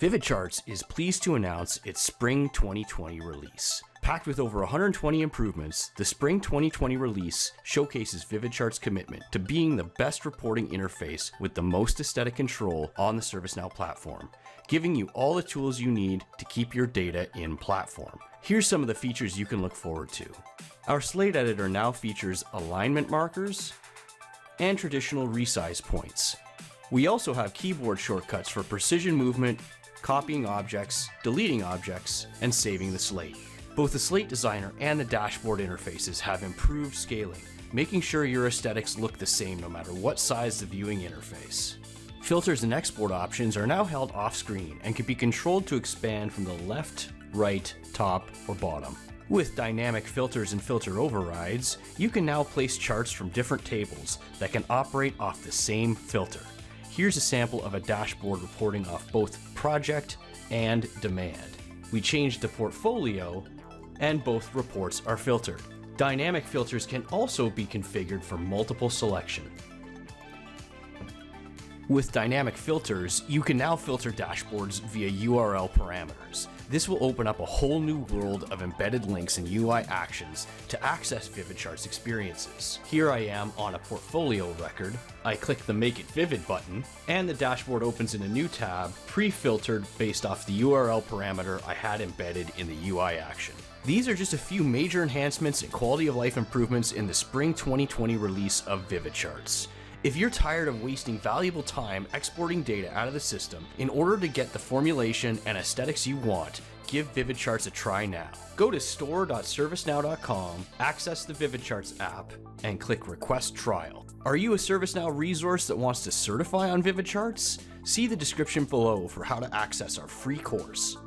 VividCharts is pleased to announce its Spring 2020 release. Packed with over 120 improvements, the Spring 2020 release showcases VividCharts' commitment to being the best reporting interface with the most aesthetic control on the ServiceNow platform, giving you all the tools you need to keep your data in platform. Here's some of the features you can look forward to. Our slate editor now features alignment markers and traditional resize points. We also have keyboard shortcuts for precision movement, copying objects, deleting objects, and saving the slate. Both the slate designer and the dashboard interfaces have improved scaling, making sure your aesthetics look the same no matter what size the viewing interface. Filters and export options are now held off screen and can be controlled to expand from the left, right, top, or bottom. With dynamic filters and filter overrides, you can now place charts from different tables that can operate off the same filter. Here's a sample of a dashboard reporting off both project and demand. We changed the portfolio, and both reports are filtered. Dynamic filters can also be configured for multiple selection. With dynamic filters, you can now filter dashboards via URL parameters. This will open up a whole new world of embedded links and UI actions to access VividCharts experiences. Here I am on a portfolio record. I click the Make It Vivid button, and the dashboard opens in a new tab, pre-filtered based off the URL parameter I had embedded in the UI action. These are just a few major enhancements and quality of life improvements in the Spring 2020 release of VividCharts. If you're tired of wasting valuable time exporting data out of the system in order to get the formulation and aesthetics you want, give VividCharts a try now. Go to store.servicenow.com, access the VividCharts app, and click Request Trial. Are you a ServiceNow resource that wants to certify on VividCharts? See the description below for how to access our free course.